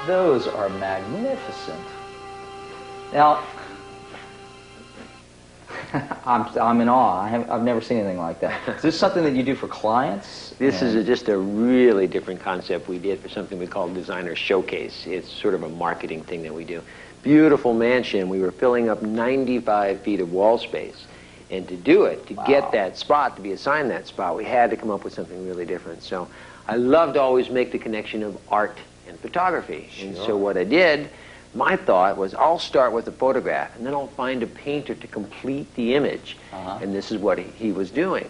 Those are magnificent. Now, I'm in awe. I've never seen anything like that. Is this something that you do for clients? This is just a really different concept we did for something we call Designer Showcase. It's sort of a marketing thing that we do. Beautiful mansion. We were filling up 95 feet of wall space. And to do it, to get that spot, to be assigned that spot, we had to come up with something really different. So I love to always make the connection of art and photography. Sure. And so what I did, my thought was I'll start with a photograph and then I'll find a painter to complete the image. And this is what he was doing.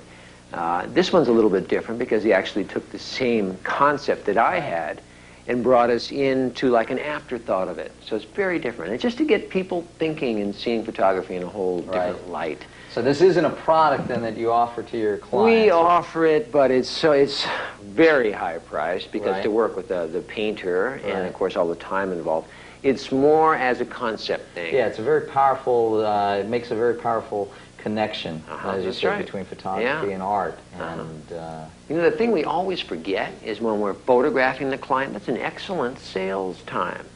This one's a little bit different because he actually took the same concept that I had and brought us into like an afterthought of it. So it's very different. It's just to get people thinking and seeing photography in a whole different light. So this isn't a product then that you offer to your clients? We offer it, but it's very high priced because to work with the painter and of course all the time involved. It's more as a concept thing. Yeah, it's a very powerful, it makes a very powerful connection, as you said, between photography and art. And you know, the thing we always forget is when we're photographing the client, that's an excellent sales time.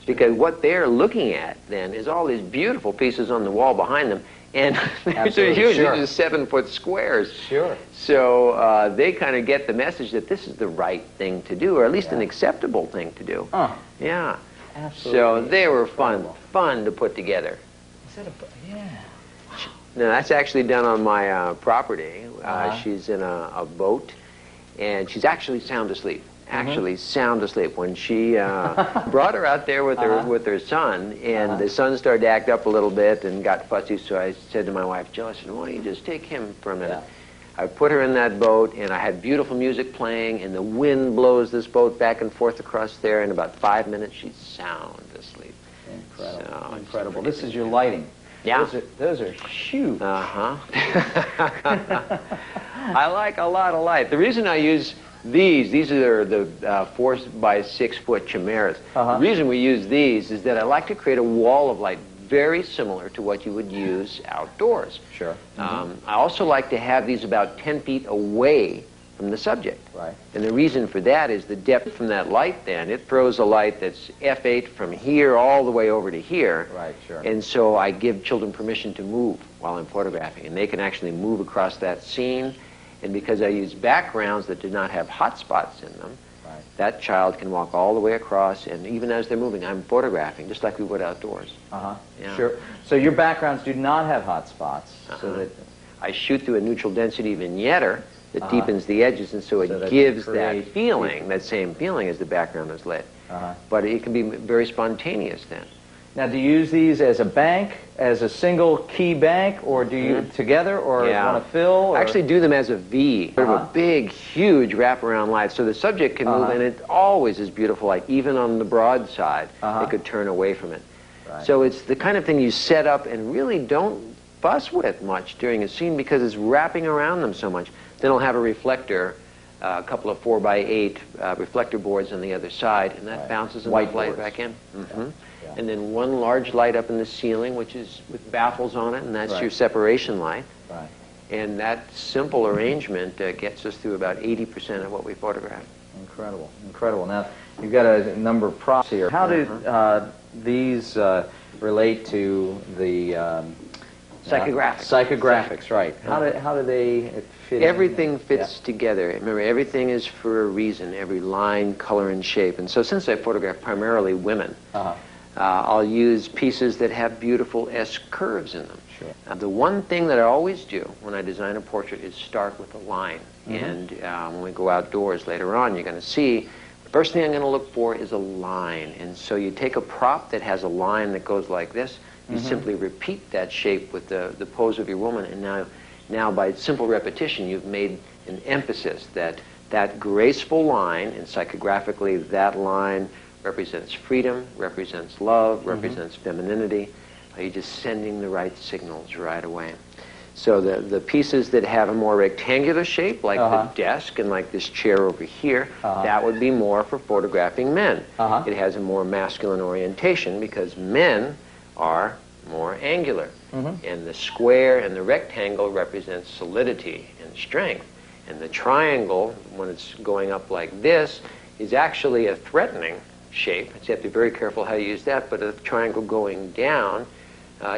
Because what they're looking at then is all these beautiful pieces on the wall behind them. And they're usually just 7-foot squares. Sure. So they kind of get the message that this is the right thing to do, or at least an acceptable thing to do. Yeah. Absolutely. So they were fun to put together. Is that a, yeah. No, that's actually done on my property. She's in a boat, and she's actually sound asleep. Sound asleep. When she brought her out there with her son, and the son started to act up a little bit and got fussy, so I said to my wife, Jill, I said, why don't you just take him for a minute? I put her in that boat, and I had beautiful music playing, and the wind blows this boat back and forth across there. In about 5 minutes, she's sound asleep. Incredible. So, incredible. This is your lighting. Yeah. Those are huge. I like a lot of light. The reason I use these are the 4-by-6 foot chimeras. The reason we use these is that I like to create a wall of light very similar to what you would use outdoors. Sure. I also like to have these about 10 feet away from the subject. Right. And the reason for that is the depth from that light then. It throws a light that's f8 from here all the way over to here. Right, sure. And so I give children permission to move while I'm photographing. And they can actually move across that scene. And because I use backgrounds that do not have hot spots in them, that child can walk all the way across, and even as they're moving, I'm photographing, just like we would outdoors. Yeah. Sure. So your backgrounds do not have hot spots, so that I shoot through a neutral density vignetter that deepens the edges, and so it gives that feeling, that same feeling as the background is lit. But it can be very spontaneous then. Now, do you use these as a bank, as a single key bank, or do you together, or want to fill? Or? I actually do them as a V, sort of a big, huge wraparound light, so the subject can move, and it always is beautiful light. Even on the broad side, it could turn away from it. Right. So it's the kind of thing you set up and really don't fuss with much during a scene because it's wrapping around them so much. Then I'll have a reflector, a couple of 4x8 reflector boards on the other side, and that bounces enough light back in. And then one large light up in the ceiling, which is with baffles on it, and that's your separation light. Right. And that simple arrangement gets us through about 80% of what we photograph. Incredible, incredible. Now, you've got a number of props here. How do these relate to the psychographics? Psychographics, right. How do they fit Everything in? fits together. Remember, everything is for a reason, every line, color, and shape. And so since I photograph primarily women, I'll use pieces that have beautiful S-curves in them. Sure. The one thing that I always do when I design a portrait is start with a line. And when we go outdoors later on, you're going to see the first thing I'm going to look for is a line. And so you take a prop that has a line that goes like this, you simply repeat that shape with the pose of your woman, and now by simple repetition you've made an emphasis that graceful line, and psychographically that line represents freedom, represents love, represents femininity. You're just sending the right signals right away. So the pieces that have a more rectangular shape, like the desk and like this chair over here, that would be more for photographing men. It has a more masculine orientation because men are more angular. And the square and the rectangle represent solidity and strength. And the triangle, when it's going up like this, is actually a threatening shape. So you have to be very careful how you use that, but a triangle going down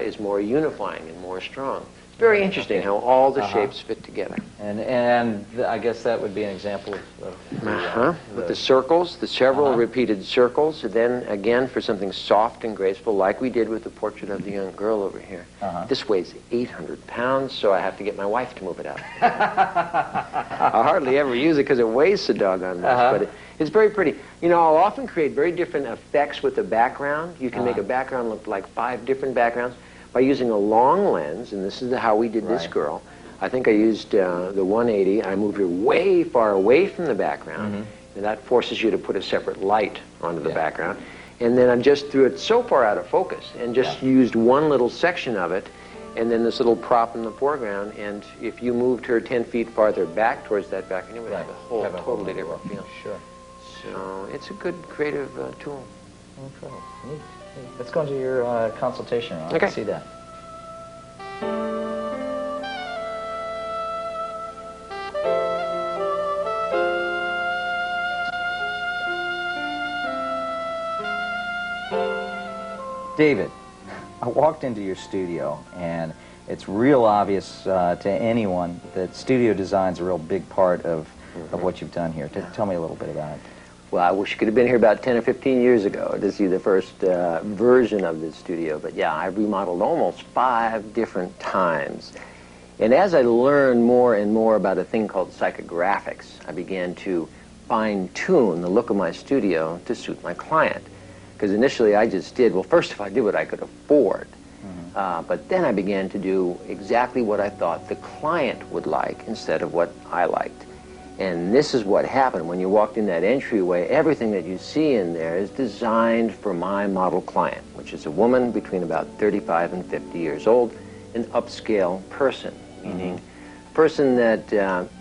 is more unifying and more strong. It's very interesting how all the shapes fit together. And I guess that would be an example of with the circles, the several repeated circles, then again for something soft and graceful like we did with the portrait of the young girl over here. This weighs 800 pounds, so I have to get my wife to move it out. I hardly ever use it because it weighs so doggone much, but it's very pretty. You know, I'll often create very different effects with the background. You can make a background look like 5 different backgrounds by using a long lens, and this is how we did this girl. I think I used the 180. I moved her way far away from the background, and that forces you to put a separate light onto the background. And then I just threw it so far out of focus and just used one little section of it, and then this little prop in the foreground, and if you moved her 10 feet farther back towards that background, you would have a whole totally different feel. Sure. So it's a good creative tool. Incredible. Neat. Let's go into your consultation room. I can see that. David, I walked into your studio, and it's real obvious to anyone that studio design's a real big part of what you've done here. Tell me a little bit about it. Well, I wish you could have been here about 10 or 15 years ago to see the first version of this studio. But yeah, I've remodeled almost 5 different times. And as I learned more and more about a thing called psychographics, I began to fine-tune the look of my studio to suit my client. Because initially I just did, well, first of all, I did what I could afford. But then I began to do exactly what I thought the client would like instead of what I liked. And this is what happened. When you walked in that entryway, everything that you see in there is designed for my model client, which is a woman between about 35 and 50 years old, an upscale person, meaning a person that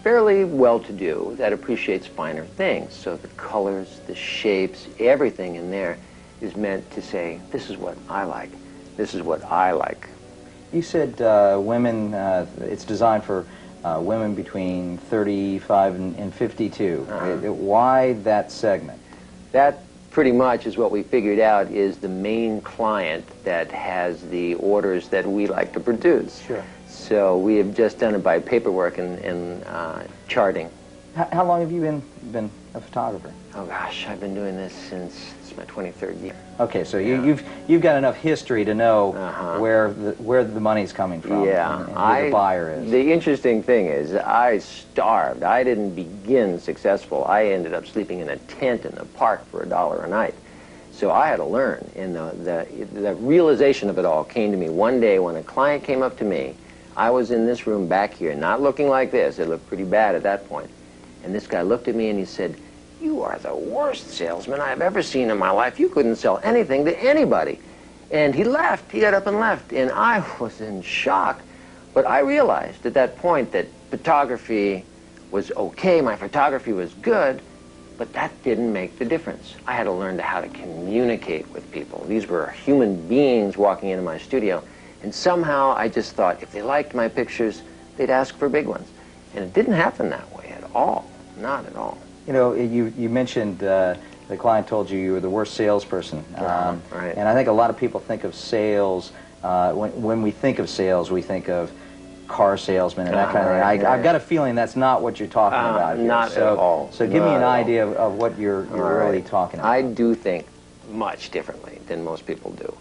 fairly well-to-do, that appreciates finer things. So the colors, the shapes, everything in there is meant to say, this is what I like. This is what I like. You said women, it's designed for women between 35 and 52. Why that segment? That pretty much is what we figured out is the main client that has the orders that we like to produce. Sure. So we have just done it by paperwork and charting. How long have you been a photographer? Oh gosh, I've been doing this since my 23rd year. Okay, so you've got enough history to know where the money's coming from. Yeah, and who the buyer is. The interesting thing is, I starved. I didn't begin successful. I ended up sleeping in a tent in the park for $1 a night, So I had to learn, and the realization of it all came to me one day when a client came up to me. I was in this room back here, not looking like this. It looked pretty bad at that point. And this guy looked at me and he said, "You are the worst salesman I've ever seen in my life. You couldn't sell anything to anybody." And he left. He got up and left. And I was in shock. But I realized at that point that photography was okay, my photography was good, but that didn't make the difference. I had to learn how to communicate with people. These were human beings walking into my studio, and somehow I just thought if they liked my pictures, they'd ask for big ones. And it didn't happen that way at all, not at all. You know, you mentioned the client told you were the worst salesperson. Right. And I think a lot of people think of sales, when we think of sales, we think of car salesman and that kind of thing. I've got a feeling that's not what you're talking about here. Not at all. So give me an idea of what you're really talking about. I do think much differently than most people do.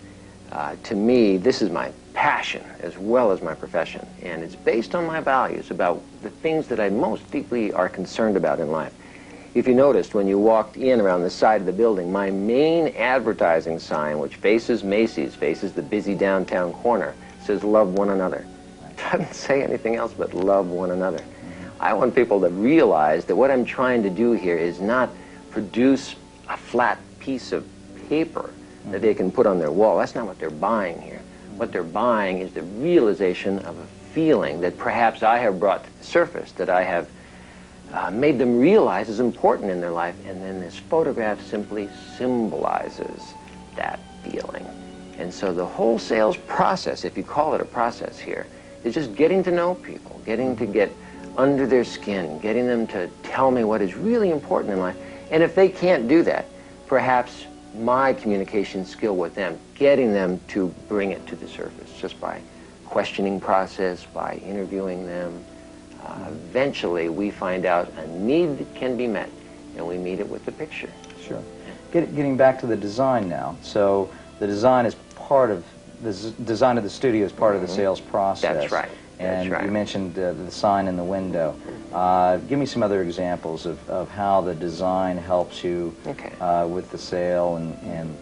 To me, this is my passion as well as my profession, and it's based on my values about the things that I most deeply are concerned about in life. If you noticed, when you walked in around the side of the building, my main advertising sign, which faces Macy's, faces the busy downtown corner, says "Love one another." Doesn't say anything else but love one another. I want people to realize that what I'm trying to do here is not produce a flat piece of paper that they can put on their wall. That's not what they're buying here. What they're buying is the realization of a feeling that perhaps I have brought to the surface, that I have made them realize is important in their life, and then this photograph simply symbolizes that feeling. And so the whole sales process, if you call it a process here, is just getting to know people, getting to get under their skin, getting them to tell me what is really important in life. And if they can't do that, perhaps my communication skill with them, getting them to bring it to the surface just by questioning process, by interviewing them. Eventually, we find out a need that can be met, and we meet it with the picture. Sure. Getting back to the design now. So the design is part of the design of the studio is part of the sales process. That's right. And you mentioned the sign in the window. Give me some other examples of how the design helps you with the sale. And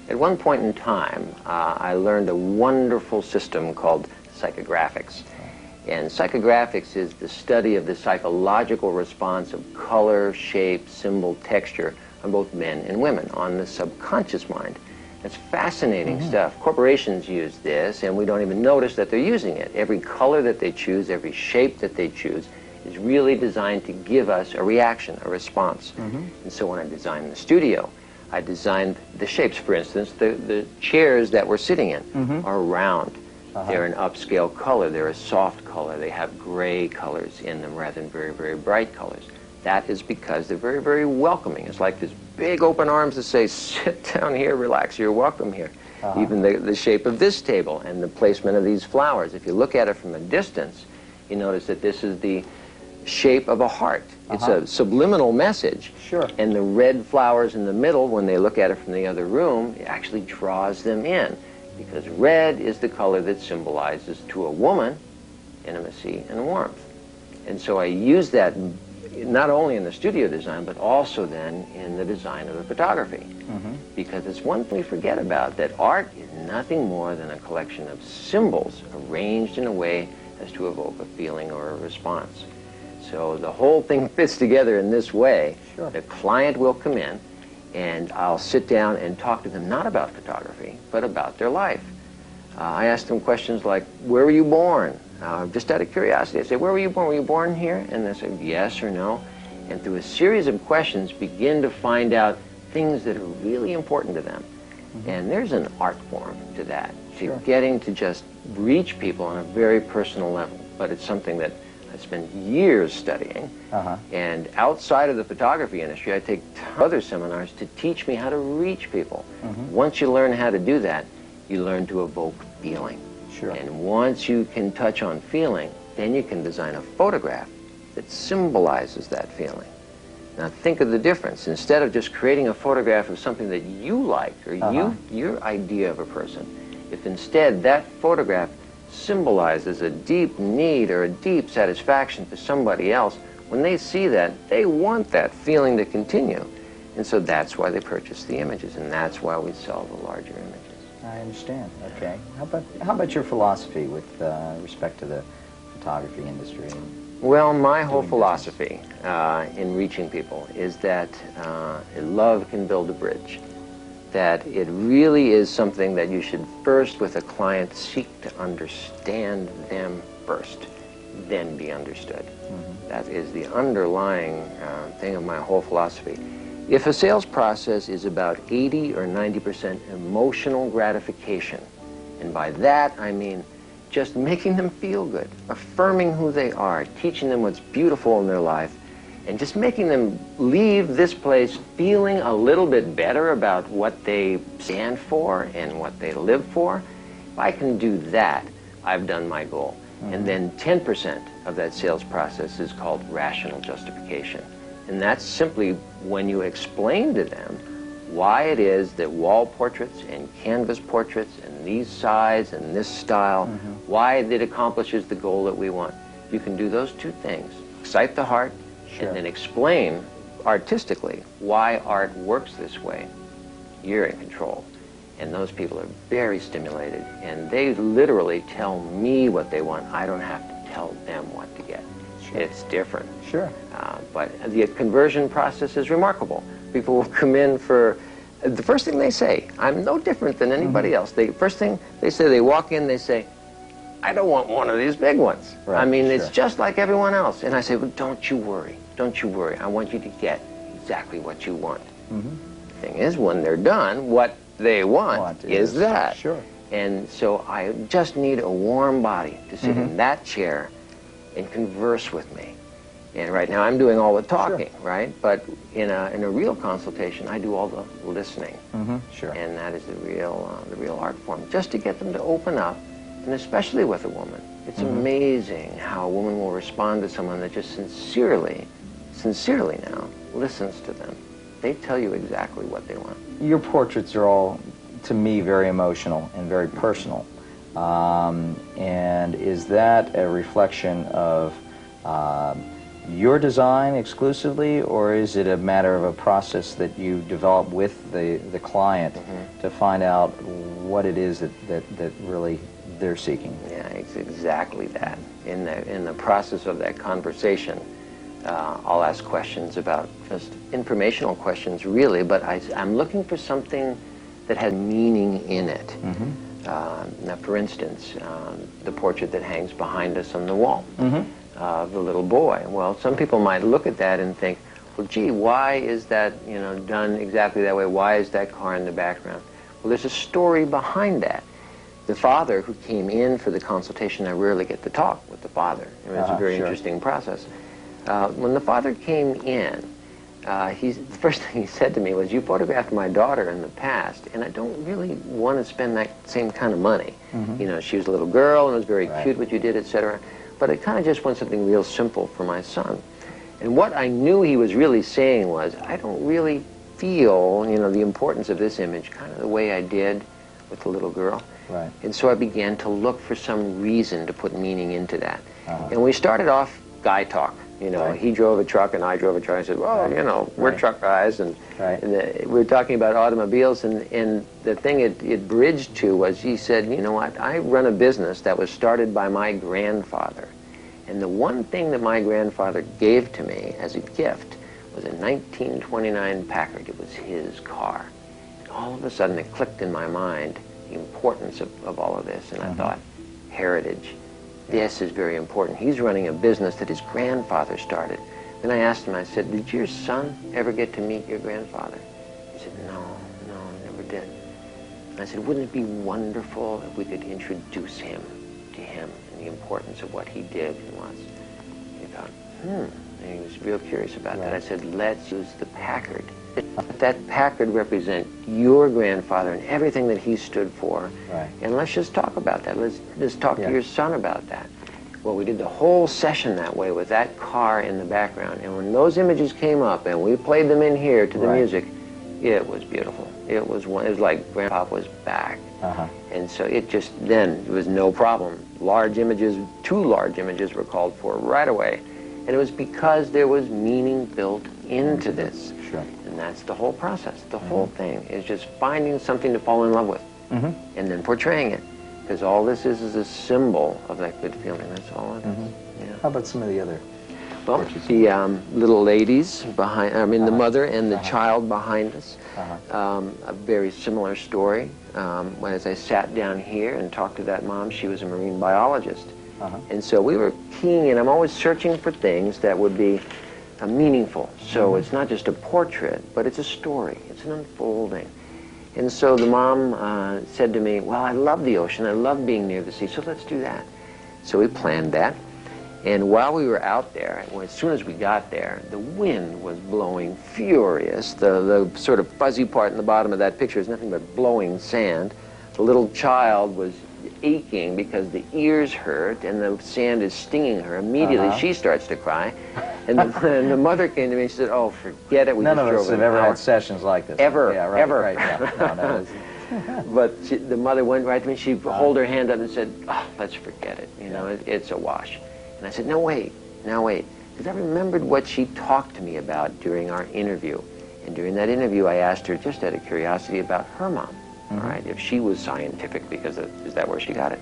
At one point in time, I learned a wonderful system called psychographics. And psychographics is the study of the psychological response of color, shape, symbol, texture on both men and women, on the subconscious mind. It's fascinating stuff. Corporations use this, and we don't even notice that they're using it. Every color that they choose, every shape that they choose, is really designed to give us a reaction, a response. And so when I designed the studio, I designed the shapes. For instance, the chairs that we're sitting in are round. They're an upscale color. They're a soft color. They have gray colors in them rather than very, very bright colors. That is because they're very, very welcoming. It's like this big open arms that say, sit down here, relax, you're welcome here. Even the shape of this table and the placement of these flowers. If you look at it from a distance, you notice that this is the shape of a heart. It's a subliminal message. Sure. And the red flowers in the middle, when they look at it from the other room, it actually draws them in. Because red is the color that symbolizes to a woman intimacy and warmth. And so I use that not only in the studio design, but also then in the design of the photography. Because it's one thing we forget about, that art is nothing more than a collection of symbols arranged in a way as to evoke a feeling or a response. So the whole thing fits together in this way. Sure. The client will come in, and I'll sit down and talk to them not about photography, but about their life. I ask them questions like, where were you born? Just out of curiosity, I say, where were you born? Were you born here? And they say, yes or no. And through a series of questions, begin to find out things that are really important to them. And there's an art form to that, to getting to just reach people on a very personal level. But it's something that I spent years studying. And outside of the photography industry, I take other seminars to teach me how to reach people. Once you learn how to do that, you learn to evoke feeling. And once you can touch on feeling, then you can design a photograph that symbolizes that feeling. Now think of the difference. Instead of just creating a photograph of something that you like, or your idea of a person, if instead that photograph symbolizes a deep need or a deep satisfaction for somebody else, when they see that, they want that feeling to continue. And so that's why they purchase the images, and that's why we sell the larger images. I understand. Okay. How about your philosophy with respect to the photography industry? Well, my whole Doing philosophy in reaching people is that love can build a bridge. That it really is something that you should first, with a client, seek to understand them first, then be understood. Mm-hmm. That is the underlying thing of my whole philosophy. If a sales process is about 80 or 90% emotional gratification, and by that I mean just making them feel good, affirming who they are, teaching them what's beautiful in their life, and just making them leave this place feeling a little bit better about what they stand for and what they live for, if I can do that, I've done my goal. Mm-hmm. And then 10% of that sales process is called rational justification. And that's simply when you explain to them why it is that wall portraits and canvas portraits and these size and this style, mm-hmm. why it accomplishes the goal that we want. You can do those two things, excite the heart, sure. and then explain artistically why art works this way. You're in control. And those people are very stimulated, and they literally tell me what they want. I don't have to tell them what to get. Sure. It's different. Sure. But the conversion process is remarkable. People will come in for, the first thing they say, I'm no different than anybody mm-hmm. else. First thing they say, they walk in, they say, I don't want one of these big ones. Right, I mean, sure. It's just like everyone else. And I say, well, don't you worry. Don't you worry. I want you to get exactly what you want. Mm-hmm. The thing is, when they're done, what they want is that. Sure. And so I just need a warm body to sit mm-hmm. in that chair and converse with me. And right now I'm doing all the talking, sure. right? But in a real consultation, I do all the listening. Mm-hmm. Sure. And that is the real art form, just to get them to open up, and especially with a woman. It's mm-hmm. amazing how a woman will respond to someone that just sincerely now listens to them. They tell you exactly what they want. Your portraits are all, to me, very emotional and very personal. And is that a reflection of your design exclusively, or is it a matter of a process that you develop with the client mm-hmm. to find out what it is that really they're seeking? Yeah, it's exactly that. In the process of that conversation, I'll ask questions about just informational questions, really, but I'm looking for something that has meaning in it. Mm-hmm. Now, for instance, the portrait that hangs behind us on the wall mm-hmm. of the little boy. Well, some people might look at that and think, well, gee, why is that done exactly that way? Why is that car in the background? Well, there's a story behind that. The father who came in for the consultation, I rarely get to talk with the father. It's a very sure. interesting process. When the father came in, the first thing he said to me was, you photographed my daughter in the past, and I don't really want to spend that same kind of money. Mm-hmm. She was a little girl, and it was very right. cute what you did, etc. But I kind of just want something real simple for my son. And what I knew he was really saying was, I don't really feel, the importance of this image kind of the way I did with the little girl. Right. And so I began to look for some reason to put meaning into that. Uh-huh. And we started off guy talk. Right. He drove a truck and I drove a truck. I said, well, right. we're right. truck guys. And, right. we were talking about automobiles. And the thing it bridged to was, he said, you know what, I run a business that was started by my grandfather. And the one thing that my grandfather gave to me as a gift was a 1929 Packard. It was his car. And all of a sudden it clicked in my mind the importance of all of this. And I thought, heritage. This is very important. He's running a business that his grandfather started. Then I asked him, I said, did your son ever get to meet your grandfather? He said, no, never did. And I said, wouldn't it be wonderful if we could introduce him to him and the importance of what he did and was? He thought, and he was real curious about that. I said, let's use the Packard. Let that Packard represent your grandfather and everything that he stood for. Right. And let's just talk about that. Let's just talk to your son about that. Well, we did the whole session that way with that car in the background. And when those images came up and we played them in here to the right. music, it was beautiful. It was like Grandpa was back. Uh-huh. And so it was no problem. Large images, 2 large images were called for right away. And it was because there was meaning built into this. Sure. And And that's the whole process. The whole thing is just finding something to fall in love with and then portraying it. Because all this is a symbol of that good feeling. That's all it is. Yeah. How about some of the other? Well, the little ladies behind, I mean the mother and the child behind us. A very similar story. As I sat down here and talked to that mom, she was a marine biologist. And so we were keying in. I'm always searching for things that would be meaningful. So it's not just a portrait, but it's a story. It's an unfolding. And so the mom said to me, well, I love the ocean. I love being near the sea, so let's do that. So we planned that. And while we were out there, as soon as we got there, the wind was blowing furious. The sort of fuzzy part in the bottom of that picture is nothing but blowing sand. The little child was aching because the ears hurt and the sand is stinging her. Immediately she starts to cry. And the mother came to me and she said, oh, forget it. None of us have ever had sessions like this. Ever, yeah, right, ever. Right, yeah. No. But the mother went right to me. She'd hold her hand up and said, oh, let's forget it. You know, it's a wash. And I said, no, wait, now wait. Because I remembered what she talked to me about during our interview. And during that interview, I asked her, just out of curiosity, about her mom. All right, if she was scientific, because is that where she got it?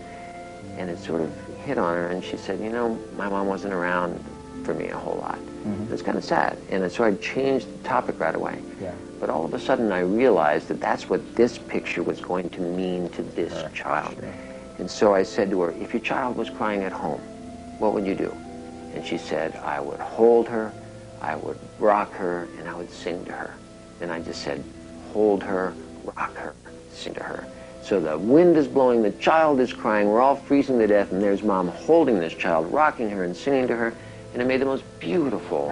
And it sort of hit on her, and she said, you know, my mom wasn't around for me a whole lot. It was kind of sad, and so I changed the topic right away. Yeah. But all of a sudden, I realized that that's what this picture was going to mean to this child. Sure. And so I said to her, if your child was crying at home, what would you do? And she said, I would hold her, I would rock her, and I would sing to her. And I just said, hold her, rock her, sing to her. So the wind is blowing, the child is crying, we're all freezing to death, and there's mom holding this child, rocking her and singing to her, and it made the most beautiful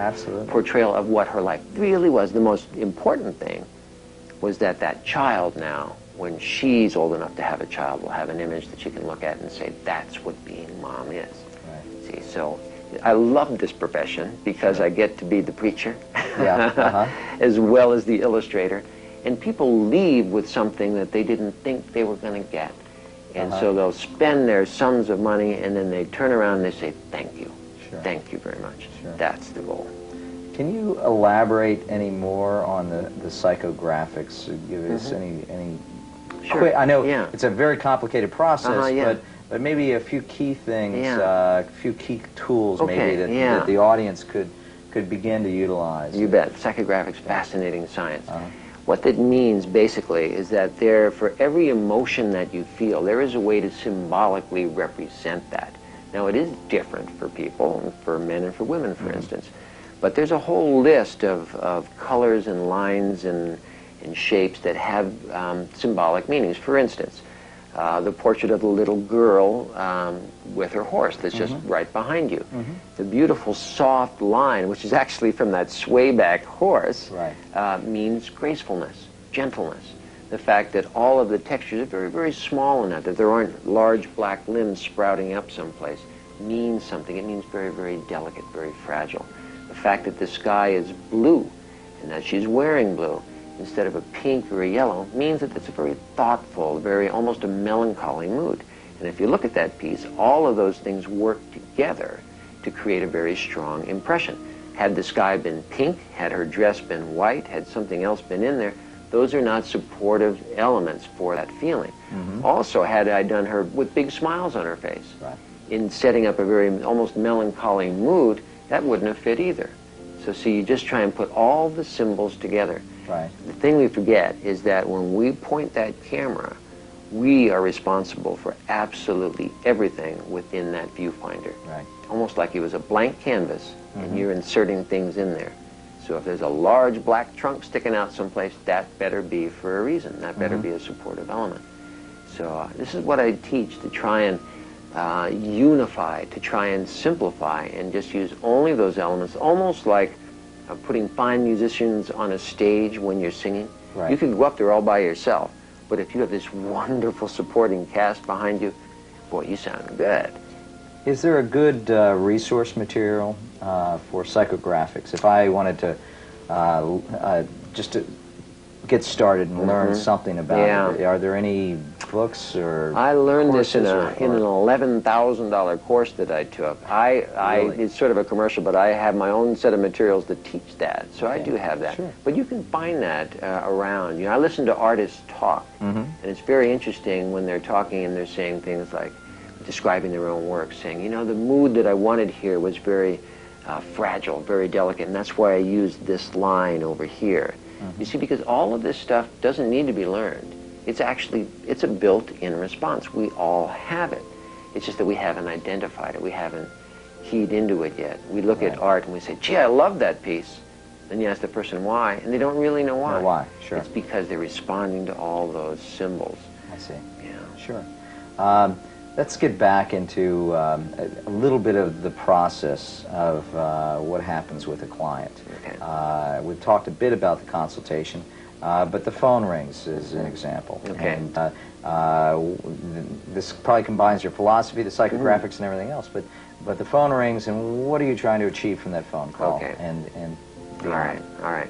portrayal of what her life really was. The most important thing was that that child now, when she's old enough to have a child, will have an image that she can look at and say, that's what being mom is. Right. See, so I love this profession because I get to be the preacher as well as the illustrator. And people leave with something that they didn't think they were going to get. And so they'll spend their sums of money, and then they turn around and they say, thank you. Sure. Thank you very much. Sure. That's the goal. Can you elaborate any more on the psychographics? Give us any Sure. quick, I know it's a very complicated process, but maybe a few key things, a few key tools maybe that the audience could begin to utilize. You bet. Psychographics, fascinating science. What that means, basically, is that for every emotion that you feel, there is a way to symbolically represent that. Now, it is different for people, for men and for women, for instance. But there's a whole list of colors and lines and shapes that have symbolic meanings. For instance, the portrait of the little girl with her horse that's just right behind you. The beautiful soft line, which is actually from that swayback horse, means gracefulness, gentleness. The fact that all of the textures are very, very small in that there aren't large black limbs sprouting up someplace, means something. It means very, very delicate, very fragile. The fact that the sky is blue and that she's wearing blue instead of a pink or a yellow means that it's a very thoughtful, very almost a melancholy mood. And if you look at that piece, all of those things work together to create a very strong impression. Had the sky been pink, had her dress been white, had something else been in there, those are not supportive elements for that feeling. Also, had I done her with big smiles on her face, in setting up a very almost melancholy mood, that wouldn't have fit either. So see, you just try and put all the symbols together. The thing we forget is that when we point that camera, we are responsible for absolutely everything within that viewfinder. Almost like it was a blank canvas, and you're inserting things in there. So if there's a large black trunk sticking out someplace, that better be for a reason. That better be a supportive element. So this is what I teach, to try and unify, to try and simplify, and just use only those elements, almost like putting fine musicians on a stage when you're singing. You can go up there all by yourself, but if you have this wonderful supporting cast behind you, boy, you sound good. Is there a good resource material for psychographics? If I wanted to just to get started and learn something about it? Are there any books or I learned this in courses an $11,000 course that I took. Really? It's sort of a commercial, but I have my own set of materials that teach that, so I do have that. Sure. But you can find that around. You know, I listen to artists talk, and it's very interesting when they're talking and they're saying things like, describing their own work, saying, you know, the mood that I wanted here was very fragile, very delicate, and that's why I used this line over here. You see, because all of this stuff doesn't need to be learned. It's a built-in response. We all have it. It's just that we haven't identified it. We haven't keyed into it yet. We look at art and we say, gee, I love that piece. Then you ask the person why, and they don't really know why. Why, sure. It's because they're responding to all those symbols. I see. Yeah. Sure. Let's get back into a little bit of the process of what happens with a client. Okay. We've talked a bit about the consultation, but the phone rings is an example. Okay. And this probably combines your philosophy, the psychographics, and everything else. But the phone rings, and what are you trying to achieve from that phone call? Okay. And all right.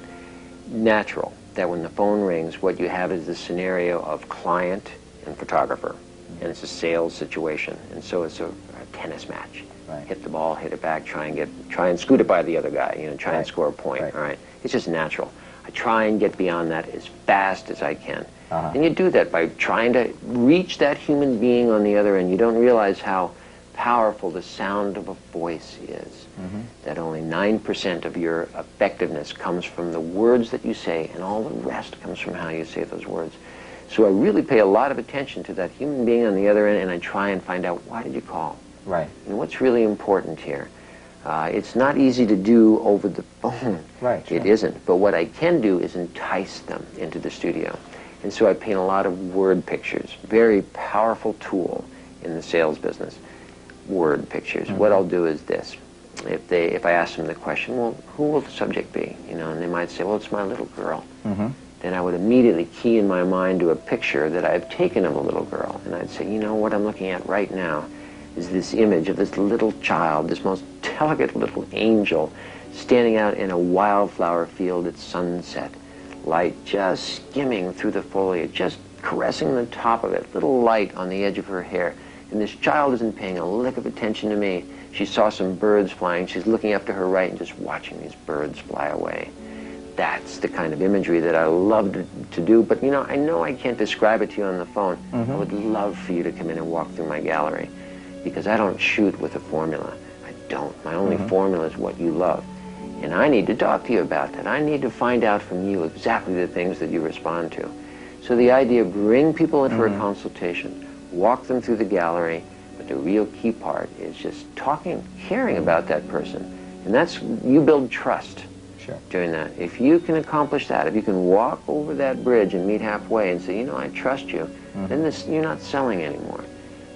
Natural that when the phone rings, what you have is the scenario of client and photographer. And it's a sales situation, and so it's a tennis match. Right. Hit the ball, hit it back, try and scoot it by the other guy. You know, try and score a point. Right. All right, it's just natural. I try and get beyond that as fast as I can, and you do that by trying to reach that human being on the other end. You don't realize how powerful the sound of a voice is. That only 9% of your effectiveness comes from the words that you say, and all the rest comes from how you say those words. So I really pay a lot of attention to that human being on the other end, and I try and find out, why did you call? Right. And what's really important here? It's not easy to do over the phone. Right. Sure. It isn't. But what I can do is entice them into the studio. And so I paint a lot of word pictures. Very powerful tool in the sales business. Word pictures. What I'll do is this. If I ask them the question, well, who will the subject be? You know, and they might say, well, it's my little girl. Then I would immediately key in my mind to a picture that I've taken of a little girl. And I'd say, you know, what I'm looking at right now is this image of this little child, this most delicate little angel, standing out in a wildflower field at sunset. Light just skimming through the foliage, just caressing the top of it, little light on the edge of her hair. And this child isn't paying a lick of attention to me. She saw some birds flying. She's looking up to her right and just watching these birds fly away. That's the kind of imagery that I love to do, but you know I can't describe it to you on the phone. I would love for you to come in and walk through my gallery, because I don't shoot with a formula. I don't. My only formula is what you love. And I need to talk to you about that. I need to find out from you exactly the things that you respond to. So the idea of bring people in for a consultation, walk them through the gallery, but the real key part is just talking, caring about that person. And that's, you build trust. Sure. Doing that. If you can accomplish that, if you can walk over that bridge and meet halfway and say, you know, I trust you, then you're not selling anymore.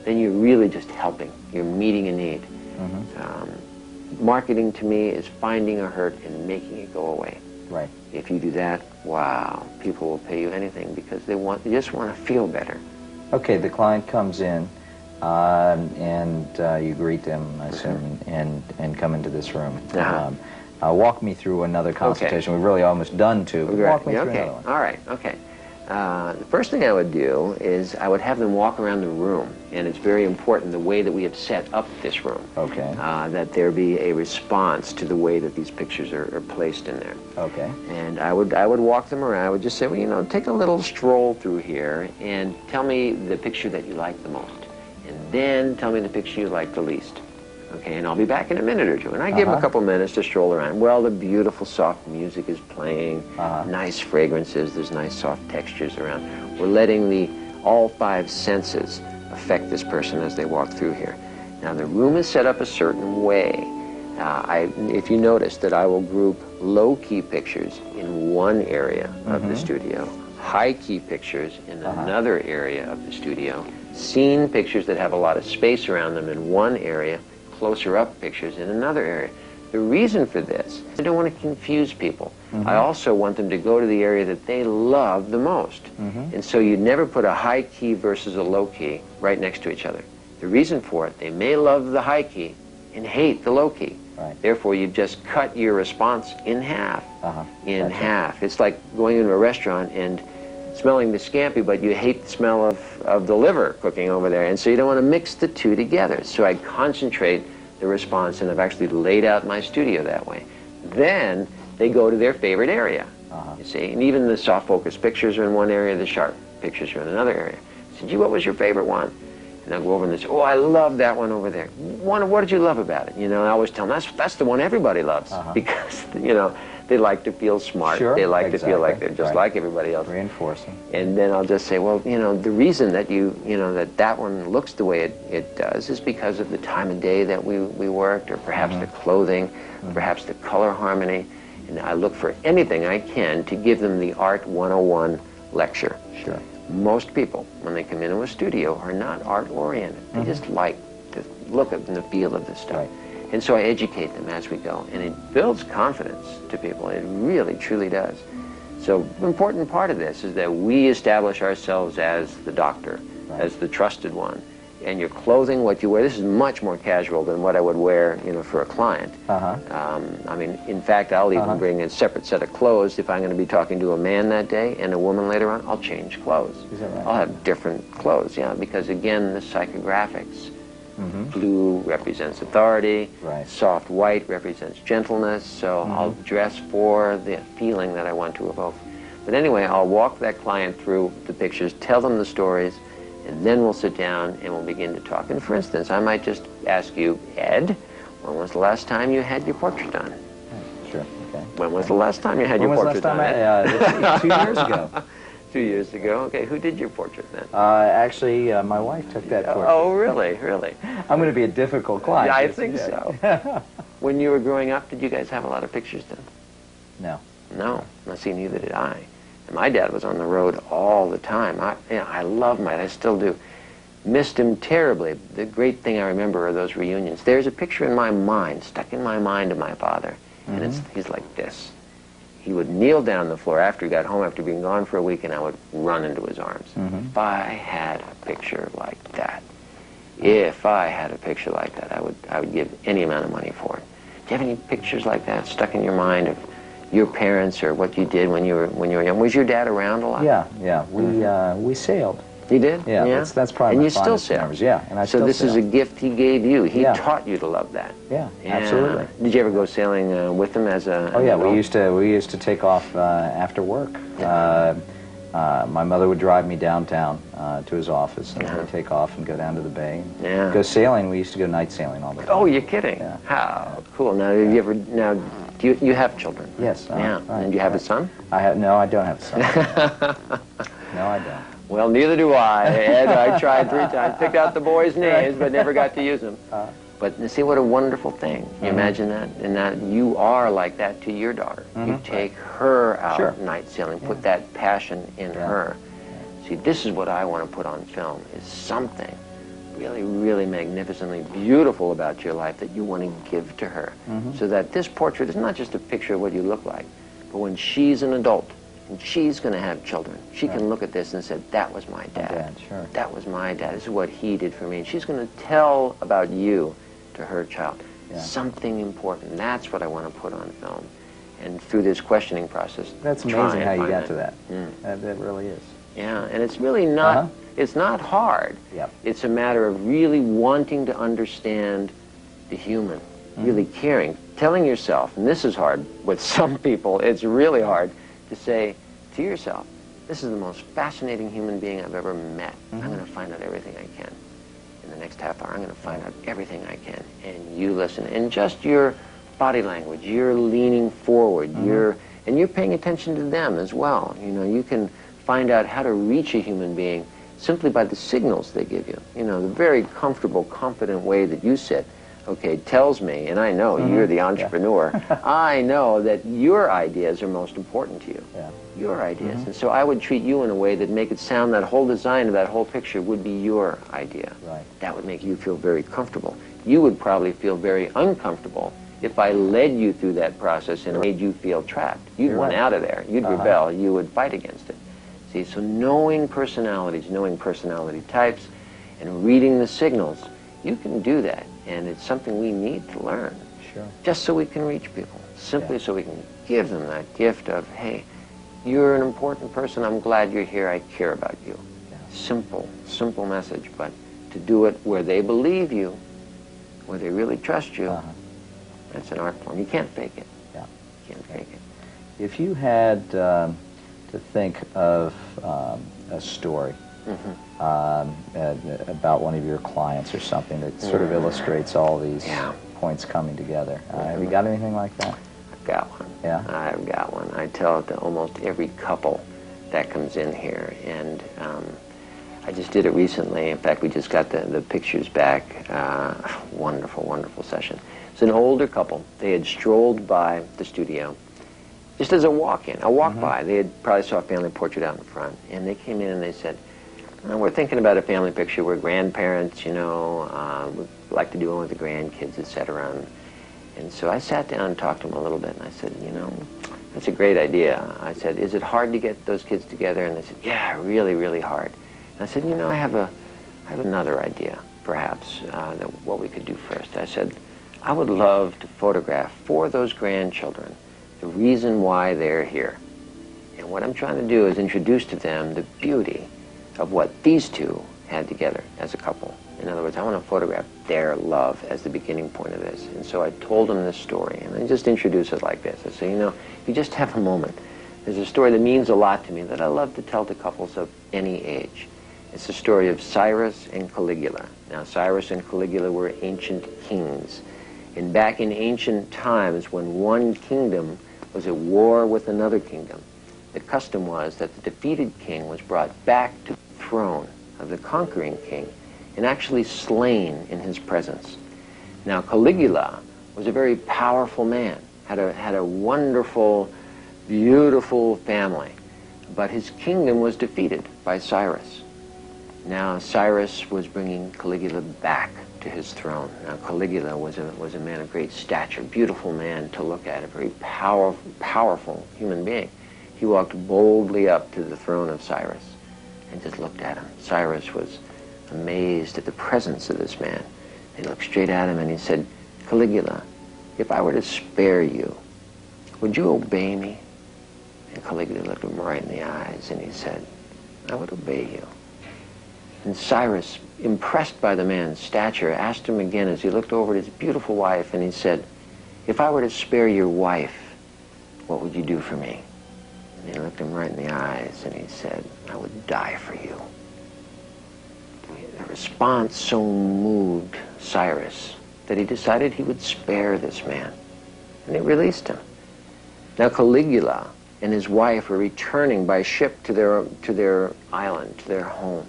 Then you're really just helping. You're meeting a need. Marketing to me is finding a hurt and making it go away. Right. If you do that, wow, people will pay you anything because they just want to feel better. Okay, the client comes in, and you greet them, I assume, and come into this room. Walk me through another consultation. Okay. We're really almost done too. But walk me through okay. another one. All right. Okay. The first thing I would do is I would have them walk around the room, and it's very important the way that we have set up this room. Okay. That there be a response to the way that these pictures are placed in there. Okay. And I would walk them around. I would just say, well, you know, take a little stroll through here and tell me the picture that you like the most, and then tell me the picture you like the least. Okay, and I'll be back in a minute or two. And I give them a couple minutes to stroll around. Well, the beautiful soft music is playing, nice fragrances, there's nice soft textures around. We're letting all 5 senses affect this person as they walk through here. Now, the room is set up a certain way. If you notice that I will group low-key pictures in one area of the studio, high-key pictures in another area of the studio, scene pictures that have a lot of space around them in one area, closer up pictures in another area. The reason for this, I don't want to confuse people. I also want them to go to the area that they love the most. And so you'd never put a high key versus a low key right next to each other. The reason for it, they may love the high key and hate the low key. Right. Therefore, you've just cut your response in half. In Gotcha. half. It's like going into a restaurant and smelling the scampi, but you hate the smell of the liver cooking over there, and so you don't want to mix the two together. So I concentrate the response, and I've actually laid out my studio that way. Then they go to their favorite area, you see, and even the soft focus pictures are in one area, the sharp pictures are in another area. I said, gee, what was your favorite one? And they'll go over and they say, oh, I love that one over there. What did you love about it? You know, I always tell them, that's the one everybody loves, because, you know, they like to feel smart. Sure, they like to feel like they're just right. like everybody else. Reinforcing. And then I'll just say, well, you know, the reason that that one looks the way it does is because of the time of day that we worked, or perhaps the clothing, perhaps the color harmony. And I look for anything I can to give them the Art 101 lecture. Sure. Most people, when they come into a studio, are not art-oriented. They just like to look at and the feel of this stuff. Right. And so I educate them as we go. And it builds confidence to people. It really, truly does. So an important part of this is that we establish ourselves as the doctor, as the trusted one. And your clothing, what you wear, this is much more casual than what I would wear, you know, for a client. I mean, in fact, I'll even bring a separate set of clothes if I'm going to be talking to a man that day and a woman later on. I'll change clothes. Is that right? I'll have different clothes, yeah, because again, the psychographics. Blue represents authority. Right. Soft white represents gentleness. So I'll dress for the feeling that I want to evoke. But anyway, I'll walk that client through the pictures, tell them the stories, and then we'll sit down and we'll begin to talk. And for instance, I might just ask you, Ed, when was the last time you had your portrait done? Sure. Okay. When was the last time you had your portrait done? When was the last time? 2 years ago. 2 years ago. Okay, who did your portrait then? Actually, my wife took that portrait. Oh, really? Really? I'm going to be a difficult client. Yeah, I think so. When you were growing up, did you guys have a lot of pictures done? No. No. I see, neither did I. And my dad was on the road all the time. I love I still do. Missed him terribly. The great thing I remember are those reunions. There's a picture in my mind, stuck in my mind of my father, and he's like this. He would kneel down on the floor after he got home, after being gone for a week, and I would run into his arms. If I had a picture like that, if I had a picture like that, I would give any amount of money for it. Do you have any pictures like that stuck in your mind of your parents or what you did when you were young? Was your dad around a lot? Yeah. We sailed. You did? Yeah. That's probably and my you still fondest sail. memories. Yeah, and I so still this sail. is a gift he gave you. He Yeah. taught you to love that. Yeah, absolutely. Did you ever go sailing with him as a? Oh yeah, an we adult? used to take off after work. My mother would drive me downtown to his office, and we'd take off and go down to the bay. And go sailing. We used to go night sailing all the time. Oh, you're kidding? Yeah. How cool! Now, have you ever? Now, do you have children? Yes. Yeah. Right, And do you have a son? No, I don't have a son. No, I don't. Well, neither do I, Ed. I tried 3 times, picked out the boys' names, but never got to use them. But you see what a wonderful thing. You imagine that? And that you are like that to your daughter. You take her out night sailing, put that passion in her. See, this is what I want to put on film, is something really, really magnificently beautiful about your life that you want to give to her. So that this portrait is not just a picture of what you look like, but when she's an adult, and she's going to have children, she can look at this and say, that was my dad. Sure. That was my dad. This is what he did for me. And she's going to tell about you to her child. Something important. That's what I want to put on film. And through this questioning process, That's amazing how you got to that. That really is. Yeah, and it's really not, it's not hard. Yep. It's a matter of really wanting to understand the human, really caring, telling yourself, and this is hard with some people, it's really hard to say to yourself, this is the most fascinating human being I've ever met. I'm going to find out everything I can. In the next half hour, I'm going to find out everything I can. And you listen. And just your body language, you're leaning forward, you're paying attention to them as well. You know, you can find out how to reach a human being simply by the signals they give you. You know, the very comfortable, confident way that you sit, okay, tells me, and I know you're the entrepreneur, I know that your ideas are most important to you. Your ideas. And so I would treat you in a way that make it sound that whole design of that whole picture would be your idea. That would make you feel very comfortable. You would probably feel very uncomfortable if I led you through that process and made you feel trapped. You'd want out of there. You'd rebel. You would fight against it. See, so knowing personalities, knowing personality types, and reading the signals, you can do that. And it's something we need to learn. Sure. Just so we can reach people, simply so we can give them that gift of, hey, you're an important person, I'm glad you're here, I care about you. Yeah. Simple, simple message, but to do it where they believe you, where they really trust you, that's an art form. You can't fake it. Yeah. You can't fake it. If you had to think of a story about one of your clients or something that sort of illustrates all these points coming together, have you got anything like that? I've got one. Yeah? I've got one. I tell it to almost every couple that comes in here, and I just did it recently. In fact, we just got the pictures back. Wonderful, wonderful session. It's an older couple. They had strolled by the studio just as a walk-in, a walk-by. They had probably saw a family portrait out in front, and they came in and they said, we're thinking about a family picture. We're grandparents, you know, we'd like to do one with the grandkids, etc. And so I sat down and talked to them a little bit, and I said, you know, that's a great idea. I said, is it hard to get those kids together? And they said, yeah, really, really hard. And I said, you know, I have another idea, perhaps, what we could do first. I said, I would love to photograph for those grandchildren the reason why they're here. And what I'm trying to do is introduce to them the beauty of what these two had together as a couple. In other words, I want to photograph their love as the beginning point of this. And so I told them this story, and I just introduced it like this. I said, you know, if you just have a moment, there's a story that means a lot to me that I love to tell to couples of any age. It's the story of Cyrus and Caligula. Now, Cyrus and Caligula were ancient kings. And back in ancient times, when one kingdom was at war with another kingdom, the custom was that the defeated king was brought back to the throne of the conquering king and actually slain in his presence. Now, Caligula was a very powerful man, had a wonderful, beautiful family, but his kingdom was defeated by Cyrus. Now, Cyrus was bringing Caligula back to his throne. Now, Caligula was a man of great stature, beautiful man to look at, a very powerful human being. He walked boldly up to the throne of Cyrus and just looked at him. Cyrus was amazed at the presence of this man. He looked straight at him and he said, Caligula, if I were to spare you, would you obey me? And Caligula looked him right in the eyes and he said, I would obey you. And Cyrus, impressed by the man's stature, asked him again as he looked over at his beautiful wife, and he said, if I were to spare your wife, what would you do for me? And he looked him right in the eyes and he said, I would die for you. The response so moved Cyrus that he decided he would spare this man, and he released him. Now Caligula and his wife were returning by ship to their island, to their home.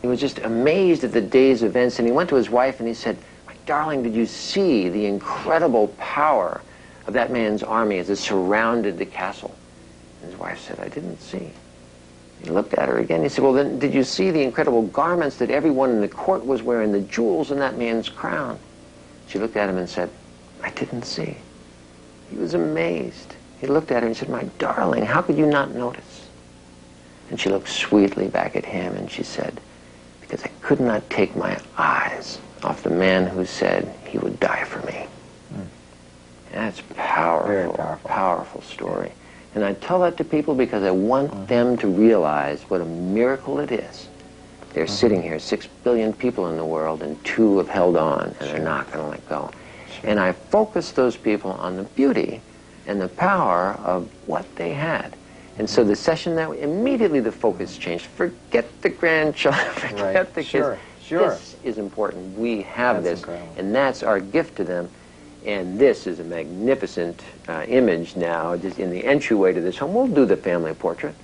He was just amazed at the day's events, and he went to his wife and he said, my darling, did you see the incredible power of that man's army as it surrounded the castle? And his wife said, I didn't see. He looked at her again. He said, well, then did you see the incredible garments that everyone in the court was wearing, the jewels in that man's crown? She looked at him and said, I didn't see. He was amazed. He looked at her and said, my darling, how could you not notice? And she looked sweetly back at him and she said, because I could not take my eyes off the man who said he would die for me. That's powerful, very powerful, powerful story. And I tell that to people because I want them to realize what a miracle it is. They're sitting here, 6 billion people in the world, and 2 have held on, and they're not going to let go. And I focus those people on the beauty and the power of what they had. And so the session that immediately the focus changed. Forget the grandchildren, forget the kids. Sure. This is important. We have That's this, incredible. and that's our gift to them. And this is a magnificent image now, just in the entryway to this home. We'll do the family portrait,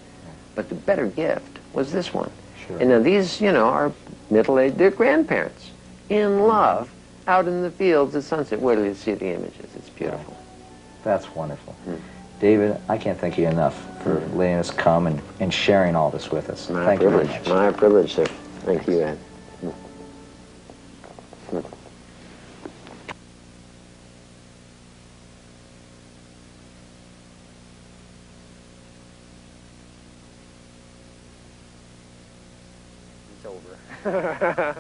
but the better gift was this one. Sure. And now these, you know, are middle-aged, they're grandparents, in love, out in the fields at sunset. Where do you see the images? It's beautiful. That's wonderful. David, I can't thank you enough for letting us come and sharing all this with us. My Thank you privilege. very much. My privilege, sir. Thank you, Ed. It's over.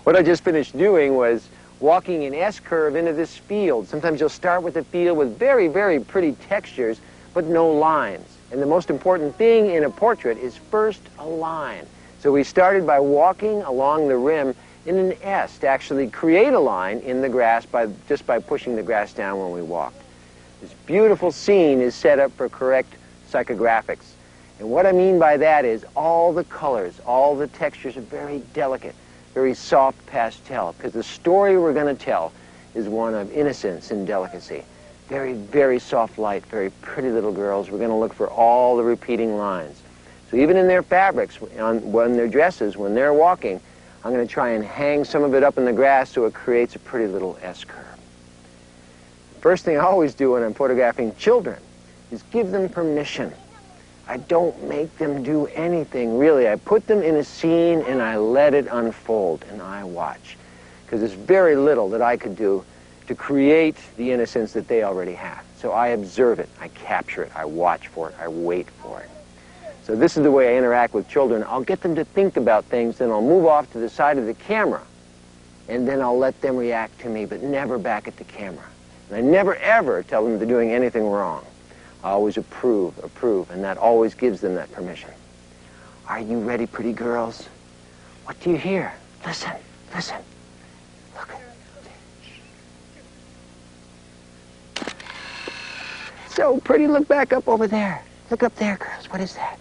What I just finished doing was walking an S-curve into this field. Sometimes you'll start with a field with very, very pretty textures, but no lines. And the most important thing in a portrait is first a line. So we started by walking along the rim in an S to actually create a line in the grass just by pushing the grass down when we walked. This beautiful scene is set up for correct psychographics. And what I mean by that is all the colors, all the textures are very delicate, very soft pastel, because the story we're going to tell is one of innocence and delicacy. Very, very soft light, very pretty little girls. We're going to look for all the repeating lines. So even in their fabrics, on their dresses, when they're walking, I'm going to try and hang some of it up in the grass so it creates a pretty little S-curve. First thing I always do when I'm photographing children is give them permission. I don't make them do anything, really. I put them in a scene and I let it unfold and I watch. Because there's very little that I could do to create the innocence that they already have. So I observe it, I capture it, I watch for it, I wait for it. So this is the way I interact with children. I'll get them to think about things, then I'll move off to the side of the camera, and then I'll let them react to me, but never back at the camera. And I never, ever tell them they're doing anything wrong. I always approve, and that always gives them that permission. Are you ready, pretty girls? What do you hear? Listen, listen. Look. So pretty, look back up over there. Look up there, girls. What is that?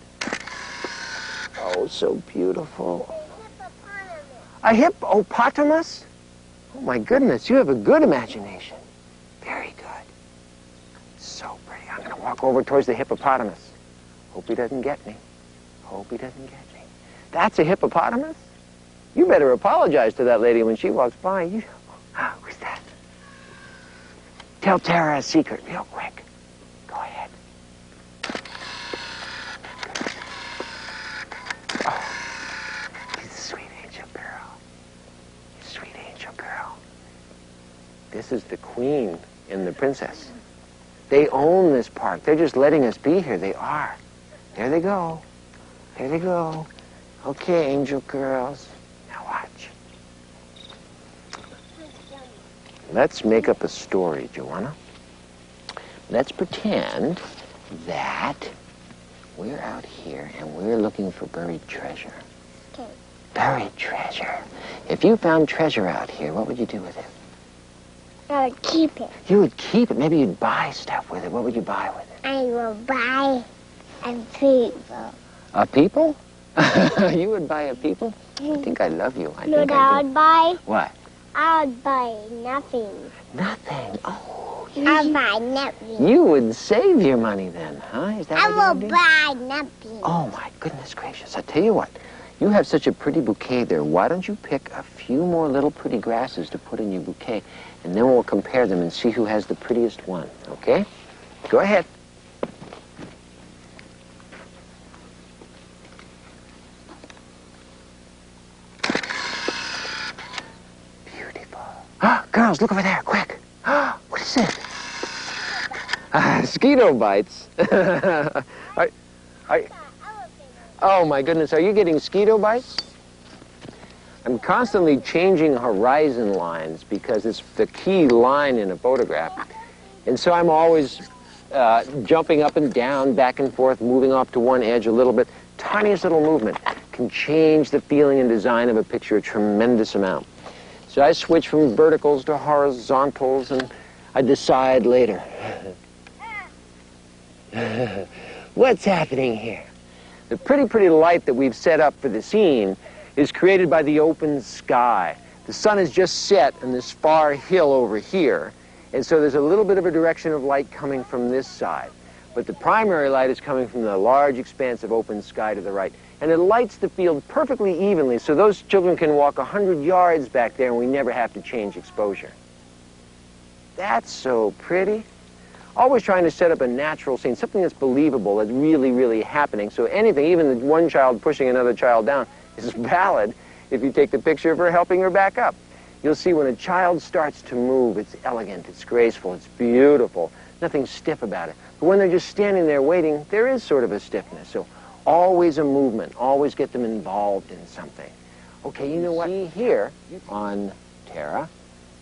Oh, so beautiful. A hippopotamus? Oh, my goodness, you have a good imagination. Very good. So pretty. I'm going to walk over towards the hippopotamus. Hope he doesn't get me. Hope he doesn't get me. That's a hippopotamus? You better apologize to that lady when she walks by. Who's that? Tell Tara a secret real quick. Go ahead. This is the queen and the princess. They own this park. They're just letting us be here. They are. There they go. There they go. Okay, angel girls. Now watch. Let's make up a story, Joanna. Let's pretend that we're out here and we're looking for buried treasure. Okay. Buried treasure. If you found treasure out here, what would you do with it? I would keep it. You would keep it? Maybe you'd buy stuff with it. What would you buy with it? I will buy a people. A people? You would buy a people? I think I love you. I You know think what I I do. would buy? What? I would buy nothing. Nothing. Oh, I would buy nothing. you would save your money then, huh? Is that I what will you would do? buy nothing. Oh, my goodness gracious. I tell you what. You have such a pretty bouquet there. Why don't you pick a few more little pretty grasses to put in your bouquet, and then we'll compare them and see who has the prettiest one, okay? Go ahead. Beautiful. Girls, look over there, quick. What is it? Mosquito bites. Oh, my goodness, are you getting mosquito bites? I'm constantly changing horizon lines because it's the key line in a photograph. And so I'm always jumping up and down, back and forth, moving off to one edge a little bit. Tiniest little movement can change the feeling and design of a picture a tremendous amount. So I switch from verticals to horizontals, and I decide later. What's happening here? The pretty, pretty light that we've set up for the scene is created by the open sky. The sun has just set on this far hill over here, and so there's a little bit of a direction of light coming from this side. But the primary light is coming from the large expanse of open sky to the right. And it lights the field perfectly evenly, so those children can walk 100 yards back there and we never have to change exposure. That's so pretty. Always trying to set up a natural scene, something that's believable, that's really, really happening. So anything, even the one child pushing another child down, is valid if you take the picture of her helping her back up. You'll see when a child starts to move, it's elegant, it's graceful, it's beautiful, nothing stiff about it. But when they're just standing there waiting, there is sort of a stiffness. So always a movement, always get them involved in something. Okay, you know what? See here on Tara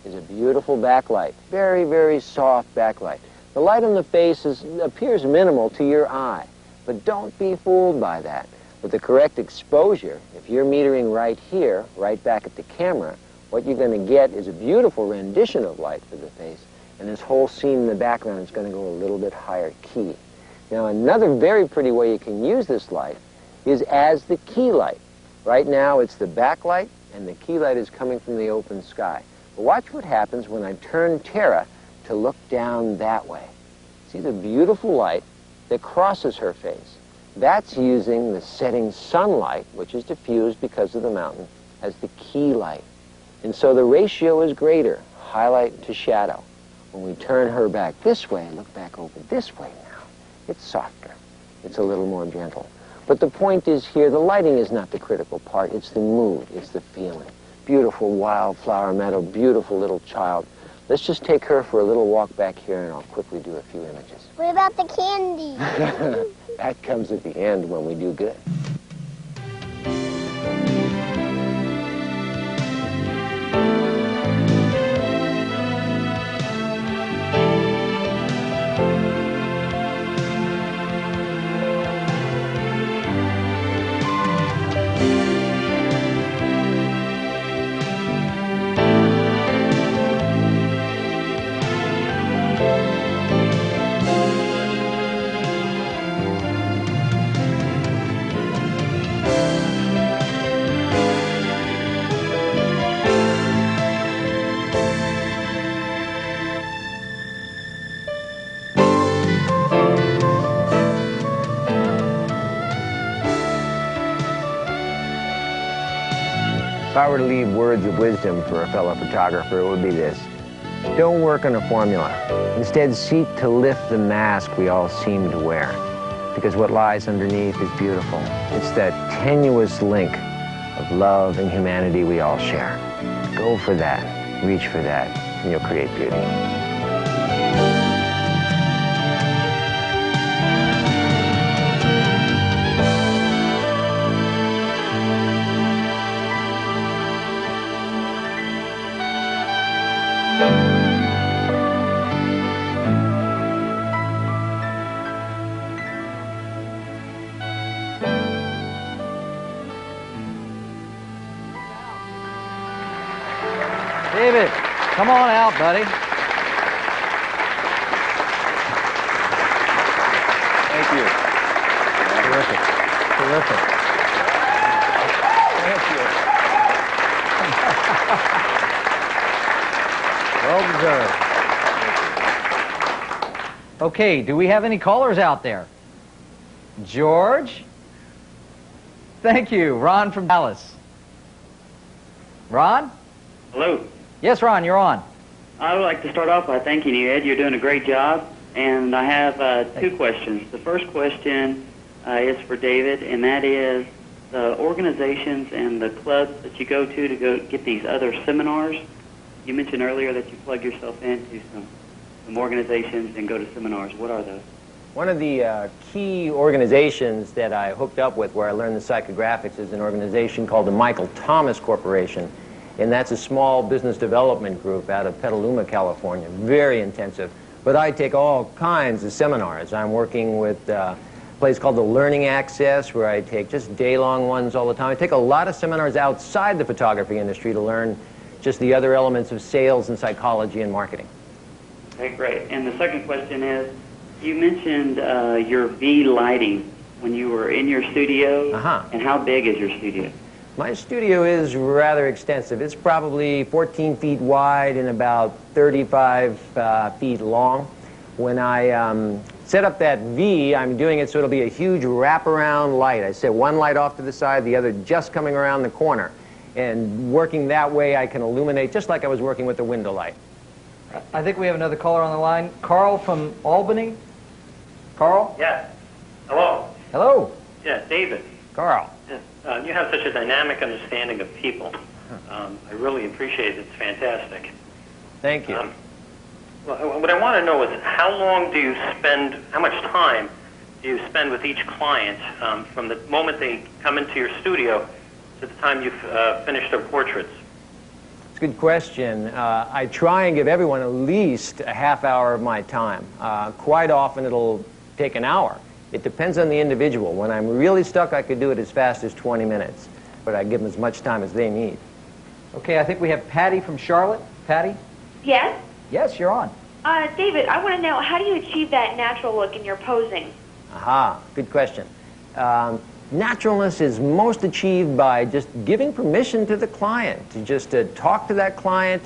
is a beautiful backlight. Very, very soft backlight. The light on the face appears minimal to your eye, but don't be fooled by that. With the correct exposure, if you're metering right here, right back at the camera, what you're going to get is a beautiful rendition of light for the face, and this whole scene in the background is going to go a little bit higher key. Now, another very pretty way you can use this light is as the key light. Right now, it's the backlight, and the key light is coming from the open sky. But watch what happens when I turn Tara to look down that way. See the beautiful light that crosses her face? That's using the setting sunlight, which is diffused because of the mountain, as the key light. And so the ratio is greater, highlight to shadow. When we turn her back this way, look back over this way now, it's softer. It's a little more gentle. But the point is here, the lighting is not the critical part. It's the mood. It's the feeling. Beautiful wildflower meadow, beautiful little child. Let's just take her for a little walk back here, and I'll quickly do a few images. What about the candy? That comes at the end when we do good. If I were to leave words of wisdom for a fellow photographer, it would be this. Don't work on a formula. Instead, seek to lift the mask we all seem to wear. Because what lies underneath is beautiful. It's that tenuous link of love and humanity we all share. Go for that, reach for that, and you'll create beauty. David, come on out, buddy. Thank you. Terrific. Terrific. Thank you. Well deserved. Okay, do we have any callers out there? George? Thank you. Ron from Dallas. Ron? Hello. Yes, Ron, you're on. I would like to start off by thanking you, Ed. You're doing a great job. And I have two questions. The first question is for David, and that is the organizations and the clubs that you go go get these other seminars. You mentioned earlier that you plug yourself into some organizations and go to seminars. What are those? One of the key organizations that I hooked up with where I learned the psychographics is an organization called the Michael Thomas Corporation. And that's a small business development group out of Petaluma, California. Very intensive. But I take all kinds of seminars. I'm working with a place called the Learning Access, where I take just day-long ones all the time. I take a lot of seminars outside the photography industry to learn just the other elements of sales and psychology and marketing. Okay, great. And the second question is, you mentioned your V lighting when you were in your studio. And how big is your studio? My studio is rather extensive. It's probably 14 feet wide and about 35 feet long. When I set up that V, I'm doing it so it'll be a huge wraparound light. I set one light off to the side, the other just coming around the corner. And working that way, I can illuminate just like I was working with the window light. I think we have another caller on the line. Carl from Albany. Carl? Yes. Hello. Hello. Yeah, David. Carl. You have such a dynamic understanding of people. I really appreciate it. It's fantastic. Thank you. Well, what I want to know is how much time do you spend with each client from the moment they come into your studio to the time you've finished their portraits? It's a good question. I try and give everyone at least a half hour of my time. Quite often it'll take an hour. It depends on the individual. When I'm really stuck, I could do it as fast as 20 minutes. But I give them as much time as they need. Okay, I think we have Patty from Charlotte. Patty? Yes? Yes, you're on. David, I want to know, how do you achieve that natural look in your posing? Aha, good question. Naturalness is most achieved by just giving permission to the client, to just talk to that client,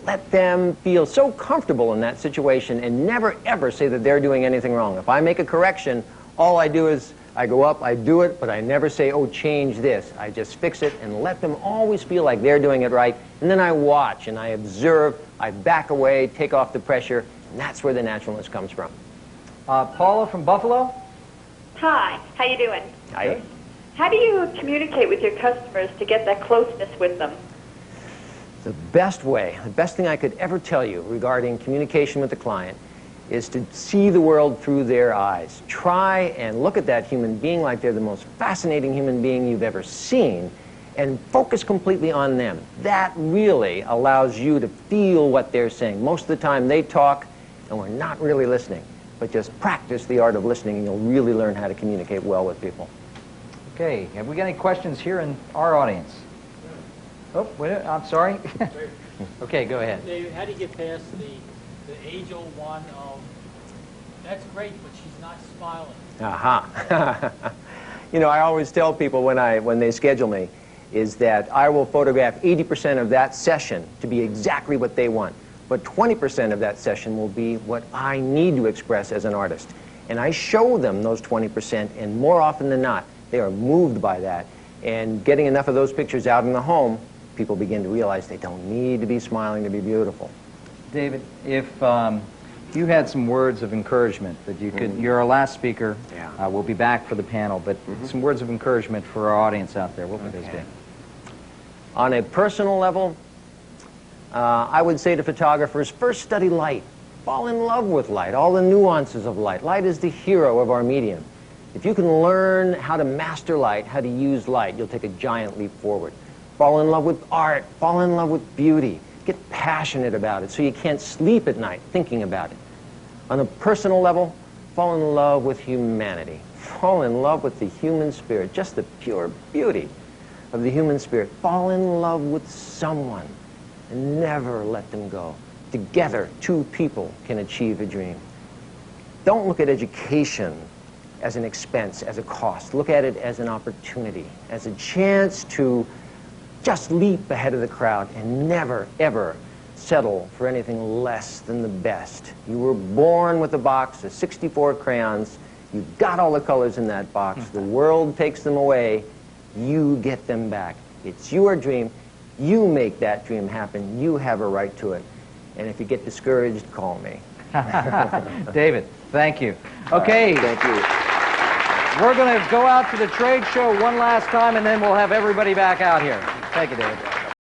let them feel so comfortable in that situation, and never ever say that they're doing anything wrong. If I make a correction, all I do is I go up, I do it, but I never say, oh, change this. I just fix it and let them always feel like they're doing it right. And then I watch and I observe, I back away, take off the pressure, and that's where the naturalness comes from. Paula from Buffalo? Hi, how you doing? Hi. How do you communicate with your customers to get that closeness with them? The best way, the best thing I could ever tell you regarding communication with the client is to see the world through their eyes. Try and look at that human being like they're the most fascinating human being you've ever seen, and focus completely on them. That really allows you to feel what they're saying. Most of the time they talk and we're not really listening, but just practice the art of listening and you'll really learn how to communicate well with people. Okay, have we got any questions here in our audience? Oh, wait, I'm sorry. Okay, go ahead. David, how do you get past the age-old one of, that's great, but she's not smiling? Aha. You know, I always tell people when they schedule me is that I will photograph 80% of that session to be exactly what they want, but 20% of that session will be what I need to express as an artist. And I show them those 20%, and more often than not, they are moved by that. And getting enough of those pictures out in the home, people begin to realize they don't need to be smiling to be beautiful. David, if you had some words of encouragement that you could, you're our last speaker, Yeah. we'll be back for the panel, but some words of encouragement for our audience out there, what would those be? On a personal level, I would say to photographers, first study light. Fall in love with light, all the nuances of light. Light is the hero of our medium. If you can learn how to master light, how to use light, you'll take a giant leap forward. Fall in love with art, fall in love with beauty. Get passionate about it so you can't sleep at night thinking about it. On a personal level, fall in love with humanity. Fall in love with the human spirit, just the pure beauty of the human spirit. Fall in love with someone and never let them go. Together, two people can achieve a dream. Don't look at education as an expense, as a cost. Look at it as an opportunity, as a chance to just leap ahead of the crowd and never, ever settle for anything less than the best. You were born with a box of 64 crayons. You got all the colors in that box. The world takes them away. You get them back. It's your dream. You make that dream happen. You have a right to it. And if you get discouraged, call me. David, thank you. Okay. Thank you. We're going to go out to the trade show one last time, and then we'll have everybody back out here. Thank you, David.